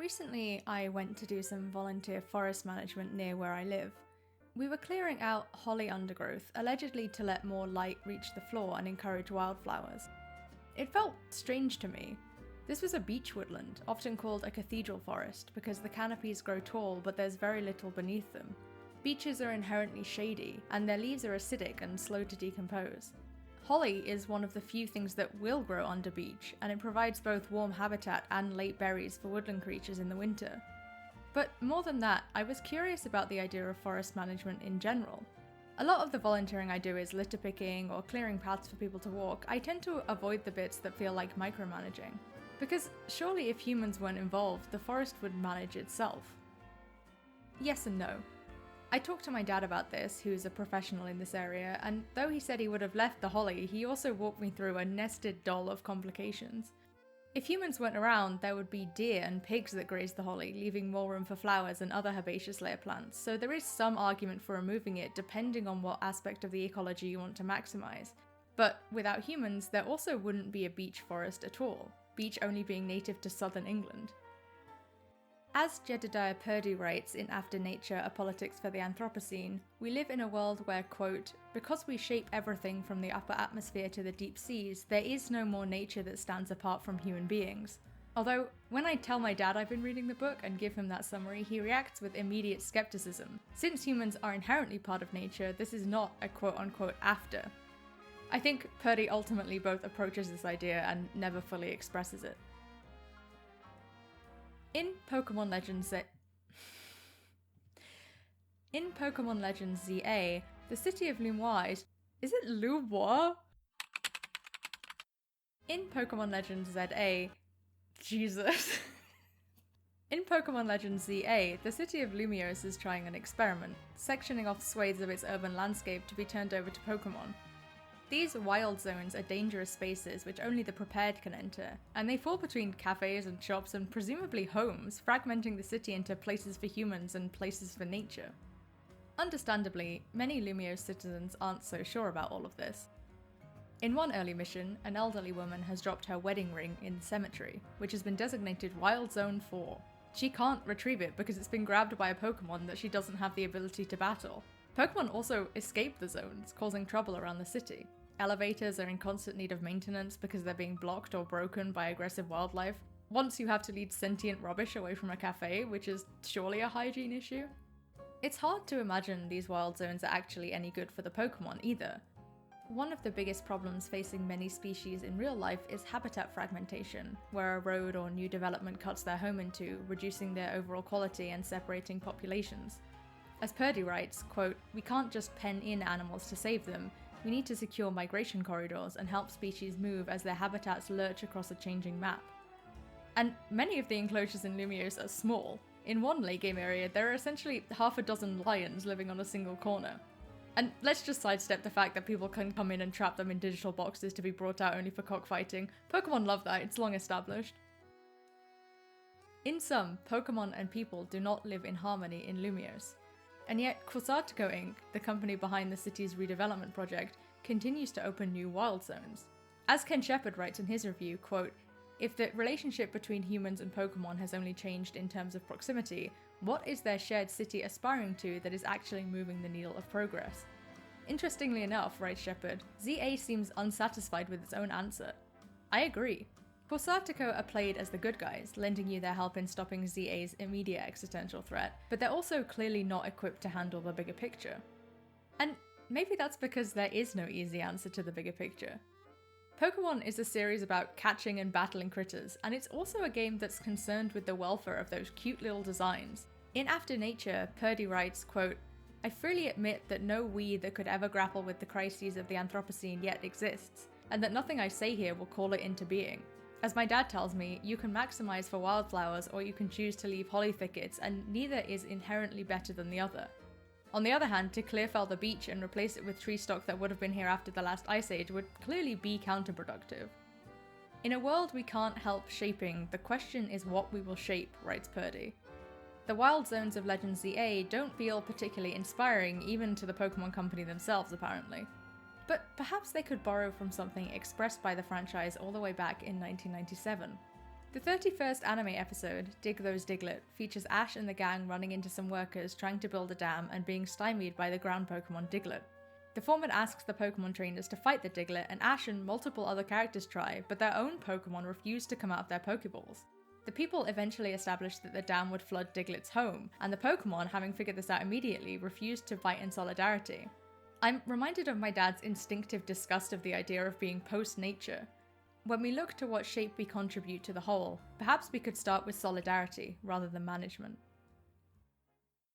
Recently, I went to do some volunteer forest management near where I live. We were clearing out holly undergrowth, allegedly to let more light reach the floor and encourage wildflowers. It felt strange to me. This was a beech woodland, often called a cathedral forest, because the canopies grow tall but there's very little beneath them. Beeches are inherently shady, and their leaves are acidic and slow to decompose. Holly is one of the few things that will grow under beech, and it provides both warm habitat and late berries for woodland creatures in the winter. But more than that, I was curious about the idea of forest management in general. A lot of the volunteering I do is litter picking or clearing paths for people to walk. I tend to avoid the bits that feel like micromanaging. Because surely if humans weren't involved, the forest would manage itself. Yes and no. I talked to my dad about this, who's a professional in this area, and though he said he would have left the holly, he also walked me through a nested doll of complications. If humans weren't around, there would be deer and pigs that graze the holly, leaving more room for flowers and other herbaceous layer plants, so there is some argument for removing it depending on what aspect of the ecology you want to maximise. But without humans, there also wouldn't be a beech forest at all, beech only being native to southern England. As Jedediah Purdy writes in After Nature, A Politics for the Anthropocene, we live in a world where, quote, because we shape everything from the upper atmosphere to the deep seas, there is no more nature that stands apart from human beings. Although, when I tell my dad I've been reading the book and give him that summary, he reacts with immediate skepticism. Since humans are inherently part of nature, this is not a quote-unquote after. I think Purdy ultimately both approaches this idea and never fully expresses it. In Pokemon Legends ZA, the city of Lumois is it Lumois? In Pokemon Legends ZA, Jesus. In Pokemon Legends ZA, the city of Lumiose is trying an experiment, sectioning off swathes of its urban landscape to be turned over to Pokemon. These wild zones are dangerous spaces which only the prepared can enter, and they fall between cafes and shops and presumably homes, fragmenting the city into places for humans and places for nature. Understandably, many Lumiose citizens aren't so sure about all of this. In one early mission, an elderly woman has dropped her wedding ring in the cemetery, which has been designated Wild Zone 4. She can't retrieve it because it's been grabbed by a Pokemon that she doesn't have the ability to battle. Pokemon also escape the zones, causing trouble around the city. Elevators are in constant need of maintenance because they're being blocked or broken by aggressive wildlife. Once you have to lead sentient rubbish away from a cafe, which is surely a hygiene issue. It's hard to imagine these wild zones are actually any good for the Pokemon either. One of the biggest problems facing many species in real life is habitat fragmentation, where a road or new development cuts their home into, reducing their overall quality and separating populations. As Purdy writes, quote, we can't just pen in animals to save them, we need to secure migration corridors and help species move as their habitats lurch across a changing map. And many of the enclosures in Lumiose are small. In one late game area, there are essentially half a dozen lions living on a single corner. And let's just sidestep the fact that people can come in and trap them in digital boxes to be brought out only for cockfighting. Pokemon love that, it's long established. In sum, Pokemon and people do not live in harmony in Lumiose. And yet, Quasartico Inc., the company behind the city's redevelopment project, continues to open new wild zones. As Ken Shepard writes in his review, quote, if the relationship between humans and Pokemon has only changed in terms of proximity, what is their shared city aspiring to that is actually moving the needle of progress? Interestingly enough, writes Shepard, ZA seems unsatisfied with its own answer. I agree. Quasartico are played as the good guys, lending you their help in stopping ZA's immediate existential threat, but they're also clearly not equipped to handle the bigger picture. And maybe that's because there is no easy answer to the bigger picture. Pokemon is a series about catching and battling critters, and it's also a game that's concerned with the welfare of those cute little designs. In After Nature, Purdy writes, quote, I freely admit that no we that could ever grapple with the crises of the Anthropocene yet exists, and that nothing I say here will call it into being. As my dad tells me, you can maximize for wildflowers or you can choose to leave holly thickets, and neither is inherently better than the other. On the other hand, to clear fell the beech and replace it with tree stock that would have been here after the last ice age would clearly be counterproductive. In a world we can't help shaping, the question is what we will shape, writes Purdy. The wild zones of Legends ZA don't feel particularly inspiring even to the Pokemon Company themselves apparently. But perhaps they could borrow from something expressed by the franchise all the way back in 1997. The 31st anime episode, Dig Those Diglett, features Ash and the gang running into some workers trying to build a dam and being stymied by the ground Pokemon Diglett. The foreman asks the Pokemon trainers to fight the Diglett, and Ash and multiple other characters try, but their own Pokemon refuse to come out of their Pokeballs. The people eventually established that the dam would flood Diglett's home, and the Pokemon, having figured this out immediately, refused to fight in solidarity. I'm reminded of my dad's instinctive disgust of the idea of being post-nature. When we look to what shape we contribute to the whole, perhaps we could start with solidarity rather than management.